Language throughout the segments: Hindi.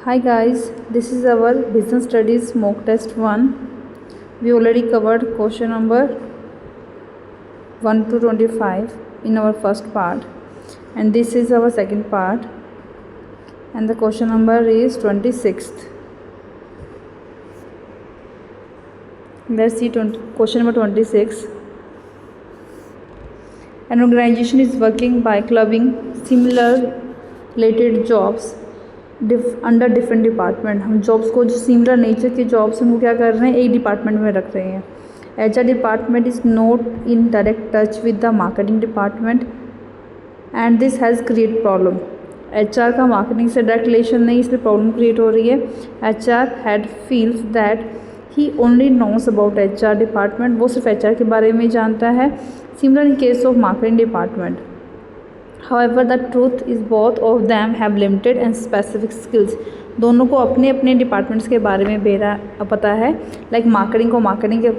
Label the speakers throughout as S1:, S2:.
S1: Hi guys, this is our business studies mock test 1. We already covered question number 1 to 25 in our first part, and this is our second part, and the question number is 26th. Let's see question number 26. An organization is working by clubbing similar related jobs under different department. हम जॉब्स को जो सिमिलर नेचर के जॉब्स उनको क्या कर रहे हैं, एक डिपार्टमेंट में रख रहे हैं. HR department is not in direct touch with the marketing department and this has create problem. HR का मार्केटिंग से डायरेक्ट रिलेशन नहीं, इसलिए प्रॉब्लम क्रिएट हो रही है. HR head feels that he only knows about HR department, वो सिर्फ HR के बारे में जानता है. Similar in case of marketing department. However, the truth is both of them have limited and specific skills. दोनों को अपने अपने डिपार्टमेंट्स के बारे में पता है. लाइक मार्केटिंग को मार्केटिंग के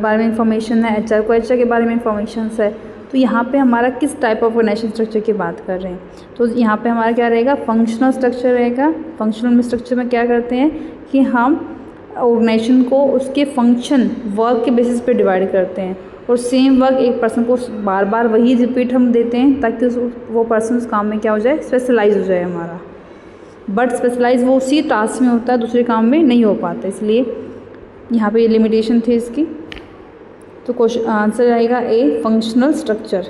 S1: बारे में इंफॉर्मेशन है, HR को HR के बारे में इंफॉर्मेशन है. तो यहाँ पे हमारा किस टाइप ऑफ ऑर्गेनाइजेशन स्ट्रक्चर की बात कर रहे हैं, तो यहाँ पे हमारा क्या रहेगा, फंक्शनल स्ट्रक्चर रहेगा. फंक्शनल स्ट्रक्चर में क्या करते हैं कि हम ऑर्गेनाइजेशन को उसके फंक्शन वर्क के बेसिस पे डिवाइड करते हैं, और सेम वर्क एक पर्सन को बार बार वही रिपीट हम देते हैं ताकि वो पर्सन उस काम में क्या हो जाए, स्पेशलाइज हो जाए हमारा. बट स्पेशलाइज वो उसी टास्क में होता है, दूसरे काम में नहीं हो पाता, इसलिए यहाँ पे ये लिमिटेशन थी इसकी. तो क्वेश्चन आंसर आएगा A, functional structure.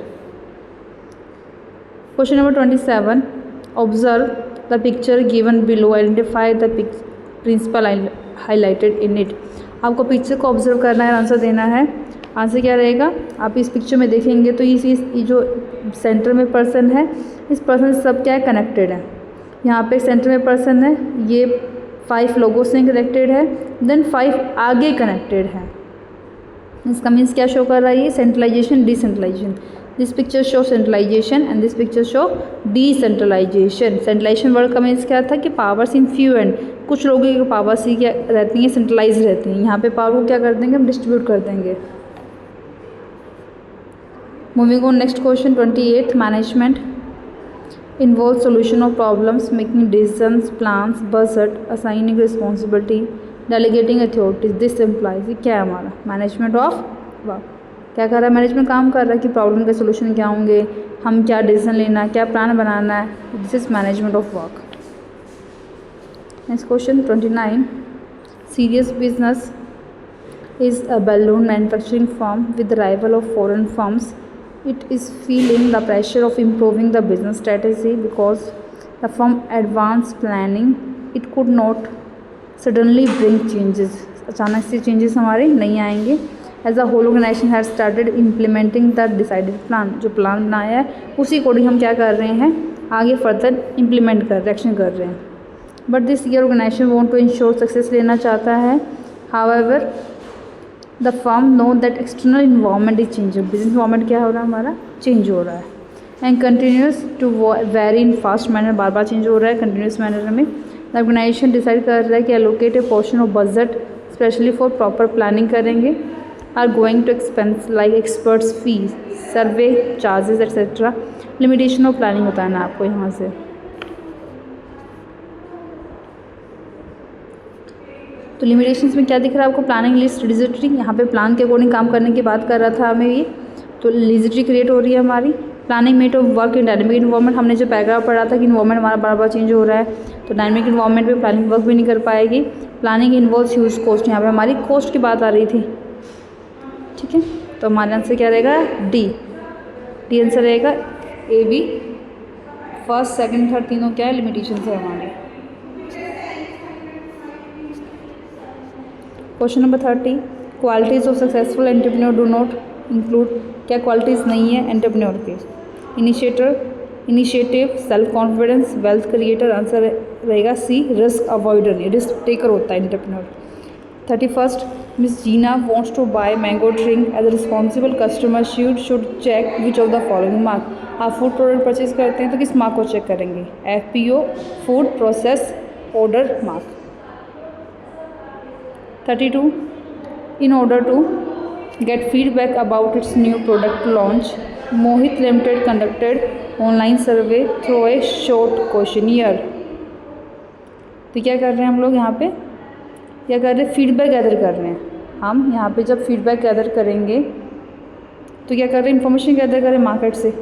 S1: Question number 27. Observe the picture given below, identify the principle highlighted in it. आपको पिक्चर को ऑब्जर्व करना है, आंसर देना है. आंसर क्या रहेगा, आप इस पिक्चर में देखेंगे तो ये जो सेंटर में पर्सन है, इस पर्सन से सब क्या है, कनेक्टेड है. यहाँ पे सेंटर में पर्सन है, ये 5 लोगों से कनेक्टेड है, देन 5 आगे कनेक्टेड है. इसका मीन्स क्या शो कर रहा है, ये centralisation decentralisation. This picture show centralisation and this picture show decentralisation. Centralisation word का मीन्स क्या था कि पावर्स इन फ्यू एंड, कुछ लोगों की पावर्स ही क्या रहती हैं, सेंट्रलाइज रहती हैं. यहाँ पे पावर को क्या कर देंगे, हम डिस्ट्रीब्यूट कर देंगे. Moving on, next question 28. Management involves solution of problems, making decisions, plans, budget, assigning responsibility, delegating authorities. This implies ये क्या है हमारा, मैनेजमेंट ऑफ वर्क. क्या कर रहा है, मैनेजमेंट काम कर रहा है कि प्रॉब्लम के सोल्यूशन क्या होंगे, हम क्या डिसीजन लेना है, क्या प्लान बनाना है. This is management of work. Next question 29. Serious business is a balloon manufacturing firm with the arrival of foreign firms. It is feeling the pressure of improving the business strategy because the firm advanced planning. It could not suddenly bring changes. अचानक से changes हमारे नहीं आएंगे. As a whole organization has started implementing the decided plan. जो प्लान बनाया है उसी अकॉर्डिंग हम क्या कर रहे हैं, आगे फर्दर इम्प्लीमेंट कर रहे, एक्शन कर रहे हैं. But this year organisation want to ensure success लेना चाहता है. However the firm know that external environment is changing. Business environment क्या हो रहा है, हमारा चेंज हो रहा है. And continues to vary in fast manner, बार बार चेंज हो रहा है कंटिन्यूस मैनर में. द ऑर्गेनाइजेशन डिसाइड कर रहा है कि allocate a portion of budget specially for proper planning करेंगे. Are going to expense like experts fees, survey charges etcetera. Limitation of planning होता है ना आपको यहाँ से. तो लिमिटेशंस में क्या दिख रहा है आपको, प्लानिंग लिस्ट लिजिटरी. यहाँ पे प्लान के अकॉर्डिंग काम करने की बात कर रहा था हमें ये, तो लिजिटरी क्रिएट हो रही है हमारी. Planning mate of work in dynamic environment. हमने जो पैराग्राफ पढ़ा था कि इन्वायरमेंट हमारा बार बार चेंज हो रहा है, तो डायनेमिक इन्वायरमेंट में प्लानिंग वर्क भी नहीं कर पाएगी. Planning involves huge cost. यहाँ पे हमारी कॉस्ट की बात आ रही थी, ठीक है. तो हमारा आंसर क्या रहेगा, डी. डी आंसर रहेगा. A B first second third तीनों क्या है, लिमिटेशन है हमारे. Question number 30. Qualities of successful entrepreneur do not include. क्या क्वालिटीज़ नहीं है एंटरप्रेन्योर के, initiative, self confidence, wealth creator. Answer रहेगा C, risk avoider. Risk taker होता है entrepreneur. 31. Miss Jeena wants to buy mango drink. As a responsible customer should check which of the following mark. आप फूड प्रोडक्ट परचेज करते हैं तो किस मार्क को चेक करेंगे, FPO, food process order mark. 32. In order to get feedback about its new product launch, Mohit Limited conducted online survey through a short questionnaire. तो क्या कर रहे हैं हम लोग यहाँ पे, क्या कर रहे हैं, फीडबैक गैदर कर रहे हैं। हम यहाँ पे जब फीडबैक गैदर करेंगे तो क्या कर रहे हैं, इन्फॉर्मेशन गैदर करें मार्केट से।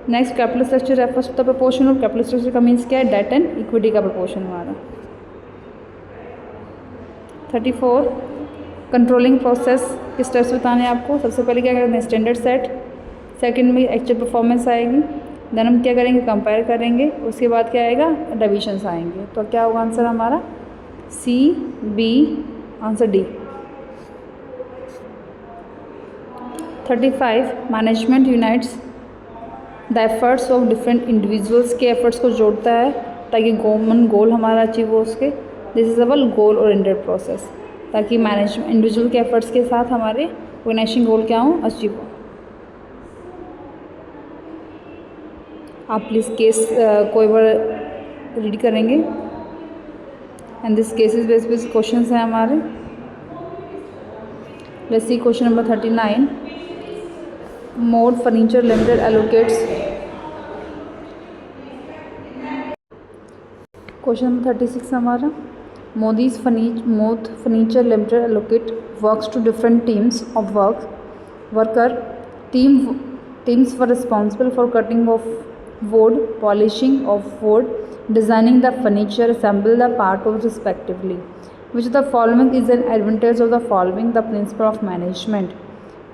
S1: Next capital structure refers to the proportion of capital structure का मीन्स क्या है, डेट एंड इक्विटी का प्रपोर्शन हमारा। 34 कंट्रोलिंग प्रोसेस के स्टेप्स बताने हैं आपको। सबसे पहले क्या करते हैं, स्टैंडर्ड सेट, सेकंड में एक्चुअल परफॉर्मेंस आएगी, देन हम क्या करेंगे, कंपेयर करेंगे, उसके बाद क्या आएगा, डिविजन्स आएंगे। तो क्या होगा आंसर हमारा, C B, answer D. 35 management unites the efforts of different individuals के एफर्ट्स को जोड़ता है ताकि कॉमन गोल हमारा अचीव हो उसके। This is our goal oriented process, ताकि मैनेजमेंट इंडिविजुअल के एफर्ट्स के साथ हमारे ऑर्गेनाइजेशन गोल क्या हो, अचीव हो। आप प्लीज़ केस कोई बार रीड करेंगे एंड दिस केसेस बेस पे क्वेश्चन हैं हमारे। Let's see question number 39। Mod furniture limited allocates, question number 36 हमारा, Mod furniture limited allocate works to different teams of worker teams were responsible for cutting of wood, polishing of wood, designing the furniture, assemble the part of respectively. Which of the following is an advantage of the following the principle of management?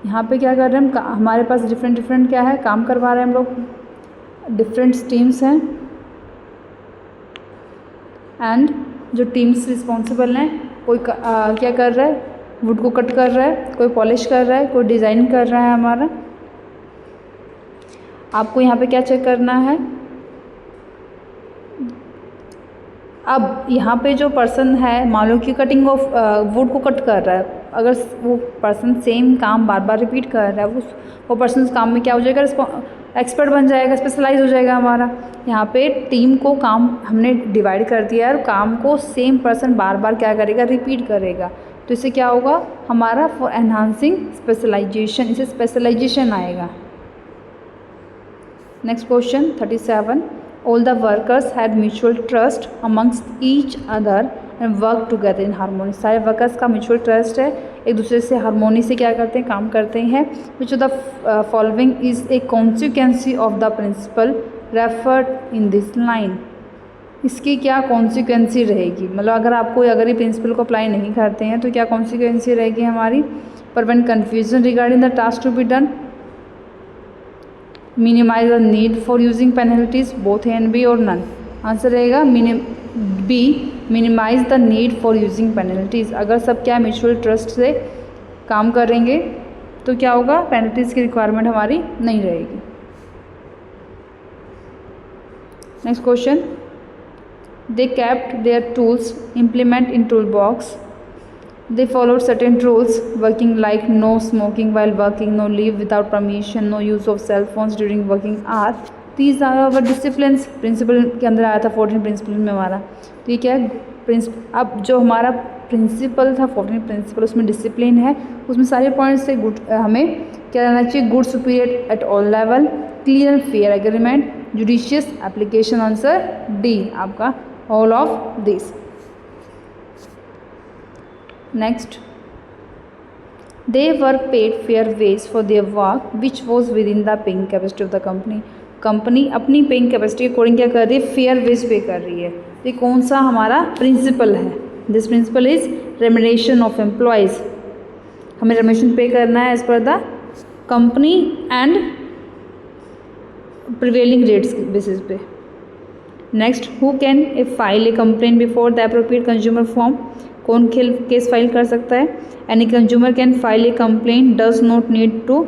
S1: यहाँ पे क्या कर रहे हैं हम, हमारे पास डिफरेंट क्या है, काम करवा रहे हैं हम लोग, डिफरेंट टीम्स हैं एंड जो टीम्स रिस्पॉन्सिबल हैं, कोई क्या कर रहा है, वुड को कट कर रहा है, कोई पॉलिश कर रहा है, कोई डिज़ाइन कर रहा है हमारा। आपको यहाँ पे क्या चेक करना है, अब यहाँ पे जो पर्सन है मान लो कि कटिंग ऑफ वुड को कट कर रहा है, अगर वो पर्सन सेम काम बार बार रिपीट कर रहा है, वो पर्सन उस काम में क्या हो जाएगा, एक्सपर्ट बन जाएगा, स्पेशलाइज हो जाएगा हमारा। यहाँ पे टीम को काम हमने डिवाइड कर दिया है और काम को सेम पर्सन बार बार क्या करेगा, रिपीट करेगा। तो इससे क्या होगा हमारा, फॉर एनहांसिंग स्पेशलाइजेशन, इसे स्पेशलाइजेशन आएगा। Next question 37। All the workers had mutual trust amongst each other and work together in harmony. सारे वर्कर्स का म्यूचुअल ट्रस्ट है, एक दूसरे से हारमोनी से क्या करते हैं, काम करते हैं। Which of the following is a consequence of the principle referred in this line. इसकी क्या कॉन्सिक्वेंसी रहेगी, मतलब अगर ये प्रिंसिपल को अप्लाई नहीं करते हैं तो क्या कॉन्सिक्वेंसी रहेगी हमारी, prevent confusion regarding the task to be done, minimise the need for using penalties, both A and B और नन। आंसर रहेगा B, minimise the need for using penalties. अगर सब क्या म्यूचुअल ट्रस्ट से काम करेंगे तो क्या होगा, पेनल्टीज की रिक्वायरमेंट हमारी नहीं रहेगी। Next question. They kept their tools implement in toolbox. They followed certain rules working like no smoking while working, no leave without permission, no use of cell phones during working hour. These are our disciplines. Principle के अंदर आया था 14 प्रिंसिपल में हमारा। तो ये क्या है, अब जो हमारा प्रिंसिपल था 14 प्रिंसिपल, उसमें डिसिप्लिन है, उसमें सारे पॉइंट्स से गुड, हमें क्या रहना चाहिए, good superior at all level, clear and fair agreement, judicious application. Answer D आपका, all of these. Next, they were paid fair wage for their work which was within the paying capacity of the company. Company अपनी पेइंग कैपेसिटी के अकॉर्डिंग क्या कर रही है, फेयर वेज पे कर रही है। ये कौन सा हमारा प्रिंसिपल है, this principle is remuneration of employees. हमें रेम्यूनरेशन पे करना है as per the company and prevailing rates basis पे। Next, who can a file a complaint before the appropriate consumer forum. कौन केस फाइल कर सकता है, any consumer can file a complaint does not need to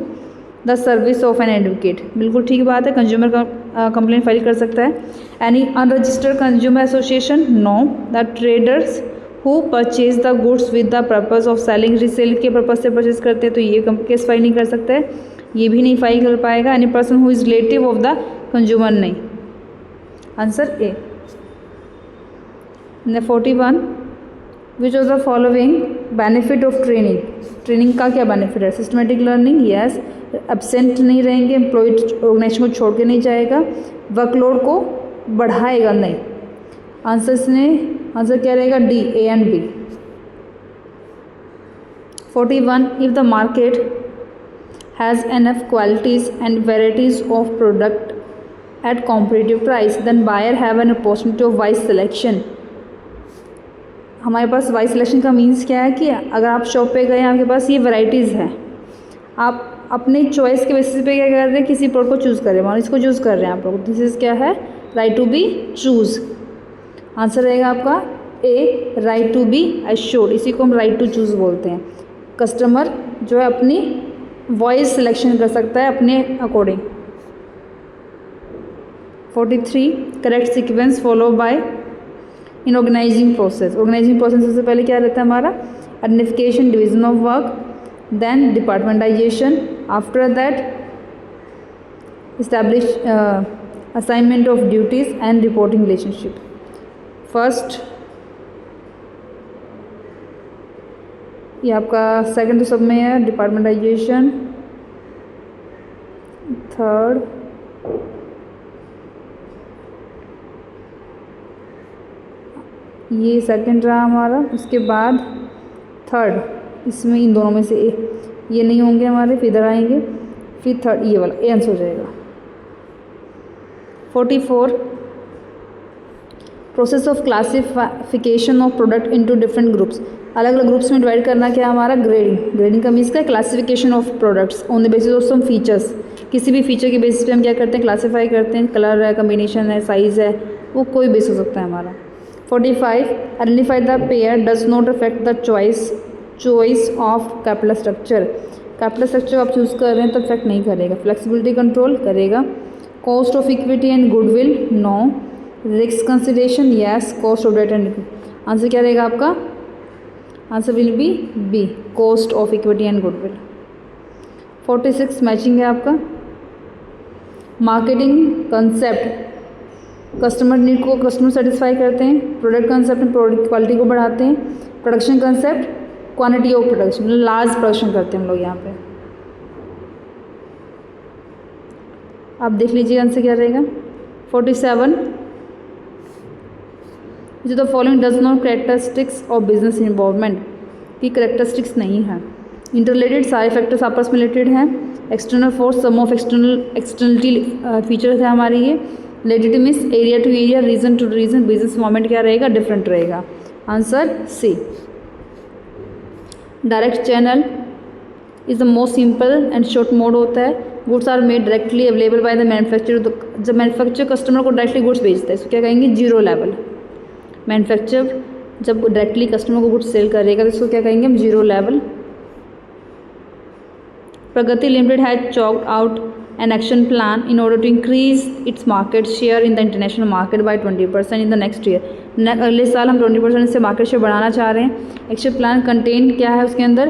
S1: the service of an advocate. बिल्कुल ठीक बात है, कंज्यूमर का कंप्लेंट फाइल कर सकता है। Any unregistered consumer association, no. The traders who purchase the goods with the purpose of selling, resale के पर्पज से परचेज करते हैं तो ये केस फाइल नहीं कर सकता है, ये भी नहीं फाइल कर पाएगा। Any person who is relative of the consumer, नहीं। Answer A. 41, which of the following benefit of training. Training का क्या बेनिफिट है, सिस्टमेटिक लर्निंग, यस। एब्सेंट नहीं रहेंगे, एम्प्लॉयड ऑर्गेनाइजेशन को छोड़ के नहीं जाएगा, वर्कलोड को बढ़ाएगा नहीं, आंसर क्या रहेगा? D, A and B. 41 if the market has enough qualities and varieties of product at competitive price then buyer have an opportunity of wise selection. हमारे पास वाइज सिलेक्शन का मीन्स क्या है कि अगर आप शॉप पे गए, आपके पास ये वैरायटीज़ हैं, आप अपने चॉइस के बेसिस पे क्या कर रहे हैं, किसी प्रोडक्ट को चूज़ कर रहे हैं, इसको चूज़ कर रहे हैं आप लोग। दिस इज़ क्या है? Right to be choose. Answer रहेगा आपका A, right to be assured. इसी को हम राइट टू चूज़ बोलते हैं। कस्टमर जो है अपनी वॉइस सिलेक्शन कर सकता है अपने according. 43 correct sequence follow by in organizing process. Organizing process सबसे पहले क्या रहता है हमारा? Identification, division of work, then departmentalization, after that establish assignment of duties and reporting relationship. First ये आपका सेकंड तो सब में है, डिपार्टमेंटाइजेशन। थर्ड ये सेकंड रहा हमारा। उसके बाद थर्ड, इसमें इन दोनों में से ये नहीं होंगे हमारे, फिर इधर आएंगे, फिर थर्ड ये वाला, ए आंसर हो जाएगा। 44 process of classification of product into different groups. अलग अलग ग्रुप्स में डिवाइड करना क्या हमारा? ग्रेडिंग। ग्रेडिंग का मीन्स क्या? Classification of products on the basis of some features. किसी भी फीचर के बेसिस पे हम क्या करते हैं? क्लासीफाई करते हैं। कलर है, कम्बिनेशन है, साइज़ है, वो कोई बेस हो सकता है हमारा। 45 identify the pair does not affect the choice of capital structure. Capital structure आप चूज़ कर रहे हैं तो अफेक्ट नहीं करेगा। फ्लेक्सिबिलिटी कंट्रोल करेगा। Cost of equity and goodwill, no. Risk consideration, yes. Cost of debt and, answer क्या रहेगा आपका? Answer will be B, cost of equity and goodwill. 46 matching है आपका। मार्केटिंग कंसेप्ट कस्टमर नीड को कस्टमर सेटिस्फाई करते हैं। प्रोडक्ट कंसेप्ट में प्रोडक्ट क्वालिटी को बढ़ाते हैं। Production concept quantity of production, large production करते हैं हम लोग यहाँ पे। आप देख लीजिए आंसर क्या रहेगा। 47 जो the following does not characteristics of business involvement, की करेक्टरिस्टिक्स नहीं है। इंटरलेटेड, सारे फैक्टर्स आपस में रिलेटेड हैं। External force, some of externality features है हमारी ये। लेजिटिमिस, area to area, region to region, business moment क्या रहेगा? डिफरेंट रहेगा। Answer C. Direct channel is the most simple and short mode होता है। Goods are made directly available by the manufacturer. तो जब मैन्युफैक्चर कस्टमर को डायरेक्टली गुड्स बेचता है, इसको क्या कहेंगे? Zero level. मैन्युफैक्चर जब डायरेक्टली कस्टमर को गुड्स सेल करेगा तो इसको क्या कहेंगे हम? Zero level. Pragati limited has choked out an action plan in order to increase its market share in the international market by 20% in the next year। अगले साल हम 20% से मार्केट शेयर बढ़ाना चाह रहे हैं। एक्शन प्लान कंटेन क्या है उसके अंदर?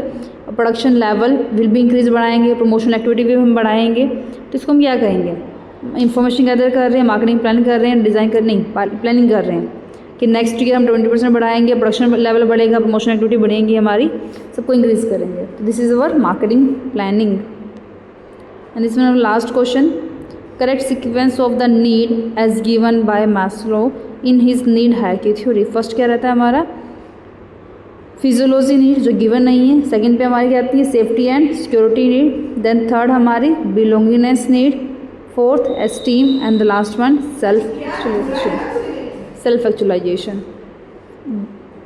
S1: Production level will be increase बढ़ाएंगे, प्रमोशन एक्टिविटी भी हम बढ़ाएंगे। तो इसको हम क्या कहेंगे? इन्फॉर्मेशन गैदर कर रहे हैं, मार्केटिंग प्लान कर रहे हैं, डिज़ाइन कर नहीं प्लानिंग कर रहे हैं कि नेक्स्ट ईयर हम 20% बढ़ाएंगे, प्रोडक्शन लेवल बढ़ेगा, प्रमोशन एक्टिविटी बढ़ेंगी हमारी, सबको इंक्रीज करेंगे। तो this is our marketing planning. And this one last question. Correct sequence of the need as given by Maslow in his need hierarchy theory. First क्या रहता है हमारा? फिजियोलॉजी नीड जो गिवन नहीं है। सेकंड पे हमारी क्या आती है? Safety and security need. Then third हमारी belongingness need. Fourth esteem and the last one self actualization.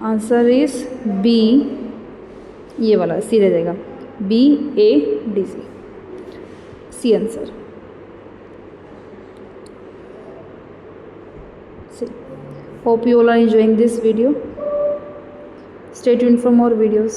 S1: Answer is B, ये वाला सी रह जाएगा। B A D C, C answer. Hope you all are enjoying this video. Stay tuned for more videos.